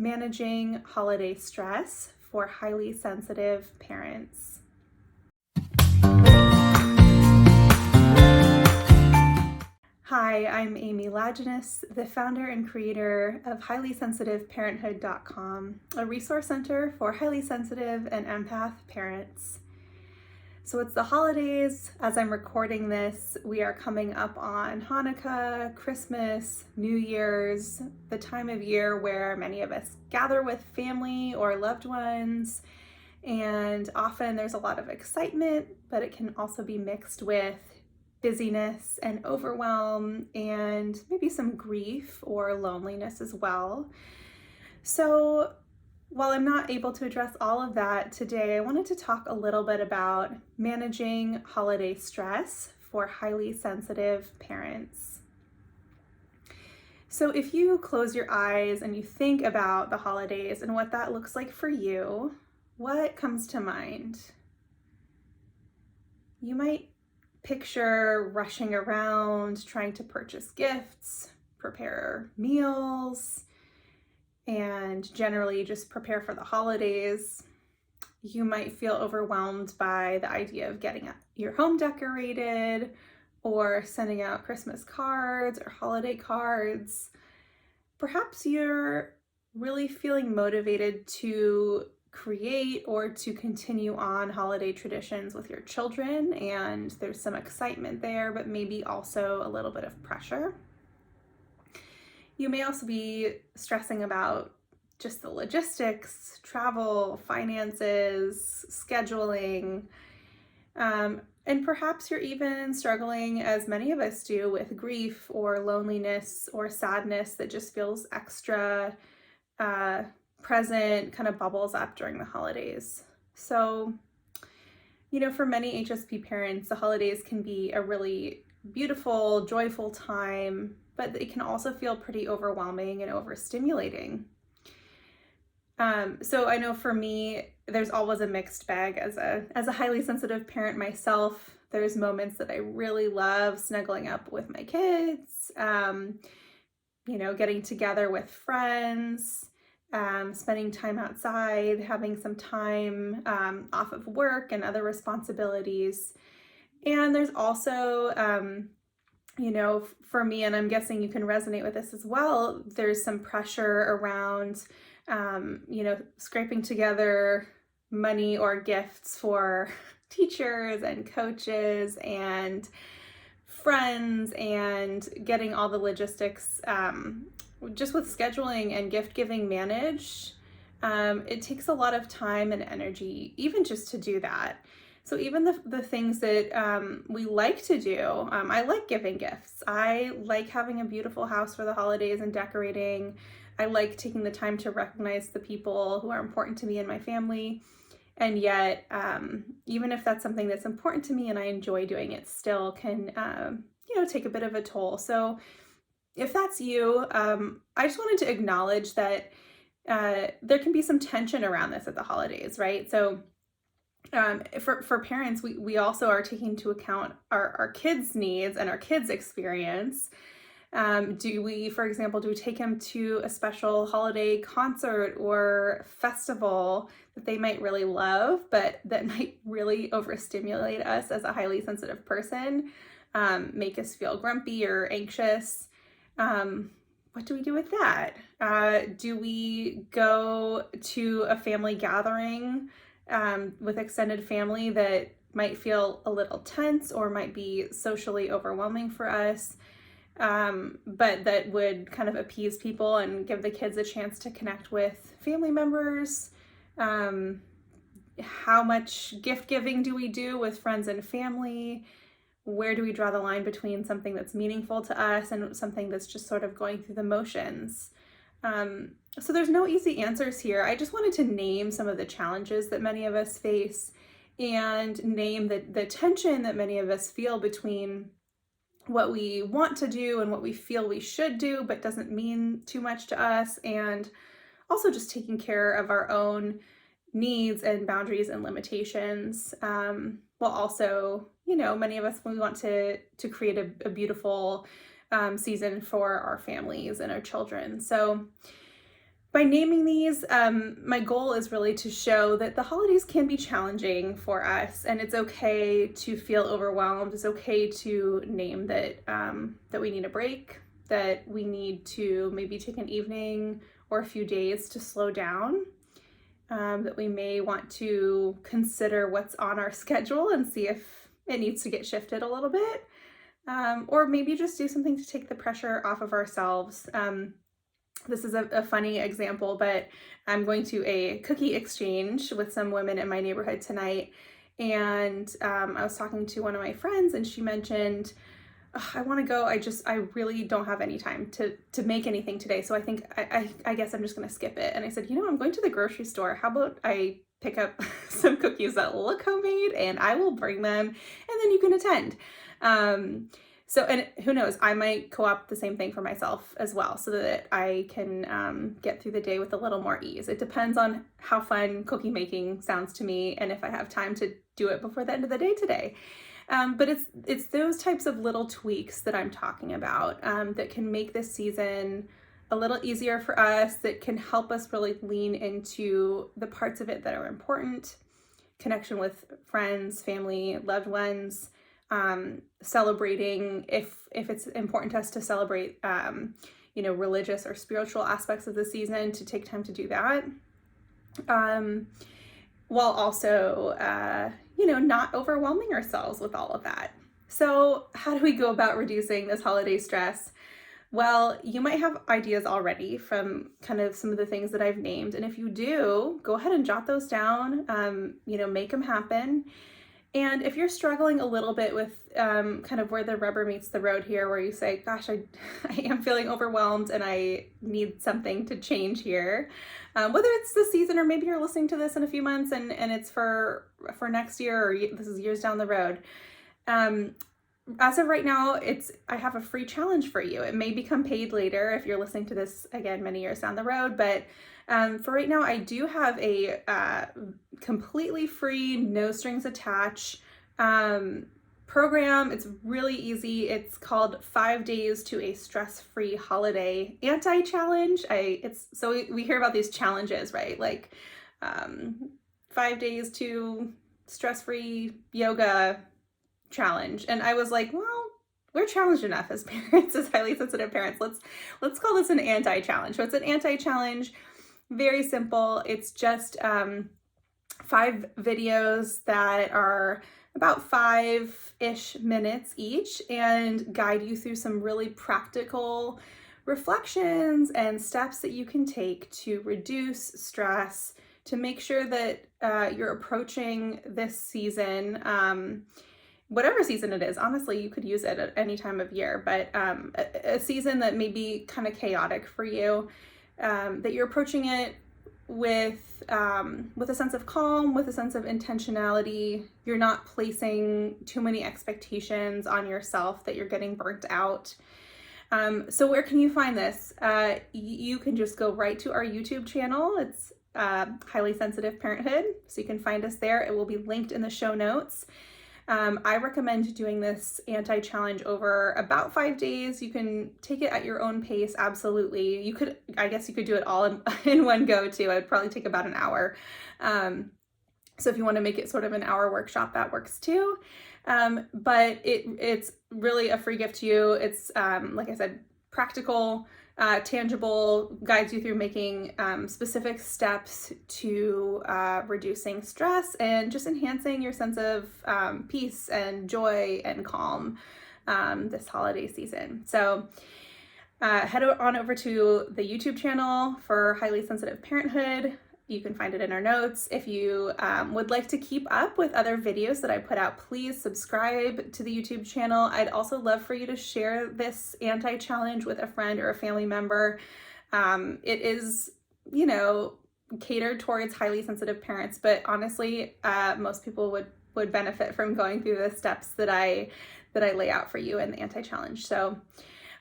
Managing Holiday Stress for Highly Sensitive Parents. Hi, I'm Amy Lajeunesse, the founder and creator of highlysensitiveparenthood.com, a resource center for highly sensitive and empath parents. So it's the holidays. As I'm recording this, we are coming up on Hanukkah, Christmas, New Year's, the time of year where many of us gather with family or loved ones. And often there's a lot of excitement, but it can also be mixed with busyness and overwhelm and maybe some grief or loneliness as well. So while I'm not able to address all of that today, I wanted to talk a little bit about managing holiday stress for highly sensitive parents. So if you close your eyes and you think about the holidays and what that looks like for you, what comes to mind? You might picture rushing around, trying to purchase gifts, prepare meals, and generally just prepare for the holidays. You might feel overwhelmed by the idea of getting your home decorated or sending out Christmas cards or holiday cards. Perhaps you're really feeling motivated to create or to continue on holiday traditions with your children, and there's some excitement there, but maybe also a little bit of pressure. You may also be stressing about just the logistics, travel, finances, scheduling, and perhaps you're even struggling, as many of us do, with grief or loneliness or sadness that just feels extra present, kind of bubbles up during the holidays. So, for many HSP parents, the holidays can be a really beautiful, joyful time, but it can also feel pretty overwhelming and overstimulating. So I know for me, there's always a mixed bag. As a highly sensitive parent myself, there's moments that I really love snuggling up with my kids, getting together with friends, spending time outside, having some time off of work and other responsibilities. And there's also, for me, and I'm guessing you can resonate with this as well, there's some pressure around, scraping together money or gifts for teachers and coaches and friends and getting all the logistics, just with scheduling and gift giving managed. It takes a lot of time and energy, even just to do that. So even the things that we like to do, I like giving gifts. I like having a beautiful house for the holidays and decorating. I like taking the time to recognize the people who are important to me and my family. And yet, even if that's something that's important to me and I enjoy doing, it still can, take a bit of a toll. So if that's you, I just wanted to acknowledge that there can be some tension around this at the holidays, right? So for parents, we also are taking into account our kids' needs and our kids' experience. Do we take them to a special holiday concert or festival that they might really love, but that might really overstimulate us as a highly sensitive person, make us feel grumpy or anxious? What do we do with that? Do we go to a family gathering with extended family that might feel a little tense or might be socially overwhelming for us, but that would kind of appease people and give the kids a chance to connect with family members? How much gift giving do we do with friends and family? Where do we draw the line between something that's meaningful to us and something that's just sort of going through the motions? So there's no easy answers here. I just wanted to name some of the challenges that many of us face and name the tension that many of us feel between what we want to do and what we feel we should do, but doesn't mean too much to us, and also just taking care of our own needs and boundaries and limitations, while also, many of us, we want to create a beautiful season for our families and our children. So By naming these, my goal is really to show that the holidays can be challenging for us, and it's okay to feel overwhelmed. It's okay to name that that we need a break, that we need to maybe take an evening or a few days to slow down, that we may want to consider what's on our schedule and see if it needs to get shifted a little bit, or maybe just do something to take the pressure off of ourselves. This is a funny example, but I'm going to a cookie exchange with some women in my neighborhood tonight. And I was talking to one of my friends and she mentioned, I want to go. I really don't have any time to make anything today. So I think, I guess I'm just going to skip it. And I said, I'm going to the grocery store. How about I pick up some cookies that look homemade and I will bring them and then you can attend. So, and who knows, I might co-opt the same thing for myself as well so that I can get through the day with a little more ease. It depends on how fun cookie making sounds to me and if I have time to do it before the end of the day today. But it's those types of little tweaks that I'm talking about that can make this season a little easier for us, that can help us really lean into the parts of it that are important, connection with friends, family, loved ones, celebrating if it's important to us to celebrate, religious or spiritual aspects of the season, to take time to do that, while also, not overwhelming ourselves with all of that. So how do we go about reducing this holiday stress? Well, you might have ideas already from kind of some of the things that I've named. And if you do, go ahead and jot those down, make them happen. And if you're struggling a little bit with kind of where the rubber meets the road here, where you say, gosh, I am feeling overwhelmed and I need something to change here, whether it's this season or maybe you're listening to this in a few months and it's for next year or this is years down the road. As of right now, I have a free challenge for you. It may become paid later if you're listening to this again many years down the road, but for right now, I do have a completely free, no strings attached program. It's really easy. It's called 5 Days to a Stress-Free Holiday Anti-Challenge. So we hear about these challenges, right? Like 5 days to stress-free yoga challenge. And I was like, well, we're challenged enough as parents, as highly sensitive parents. Let's call this an anti-challenge. So it's an anti-challenge. Very simple. It's just 5 videos that are about 5-ish minutes each and guide you through some really practical reflections and steps that you can take to reduce stress, to make sure that you're approaching this season, whatever season it is. Honestly, you could use it at any time of year, but a season that may be kind of chaotic for you, that you're approaching it with a sense of calm, with a sense of intentionality. You're not placing too many expectations on yourself that you're getting burnt out. So where can you find this? You can just go right to our YouTube channel. It's Highly Sensitive Parenthood. So you can find us there. It will be linked in the show notes. I recommend doing this anti-challenge over about 5 days. You can take it at your own pace. Absolutely. I guess you could do it all in one go too. It would probably take about an hour. So if you want to make it sort of an hour workshop, that works too. But it's really a free gift to you. It's, like I said, practical, tangible, guides you through making specific steps to reducing stress and just enhancing your sense of peace and joy and calm this holiday season. So head on over to the YouTube channel for Highly Sensitive Parenthood. You can find it in our notes. If you would like to keep up with other videos that I put out, please subscribe to the YouTube channel. I'd also love for you to share this anti-challenge with a friend or a family member. It is, catered towards highly sensitive parents, but honestly, most people would benefit from going through the steps that I lay out for you in the anti-challenge. So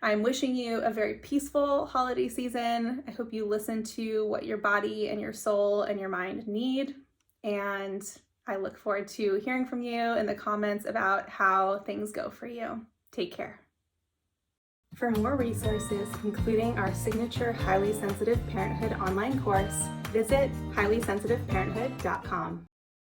I'm wishing you a very peaceful holiday season. I hope you listen to what your body and your soul and your mind need. And I look forward to hearing from you in the comments about how things go for you. Take care. For more resources, including our signature Highly Sensitive Parenthood online course, visit highlysensitiveparenthood.com.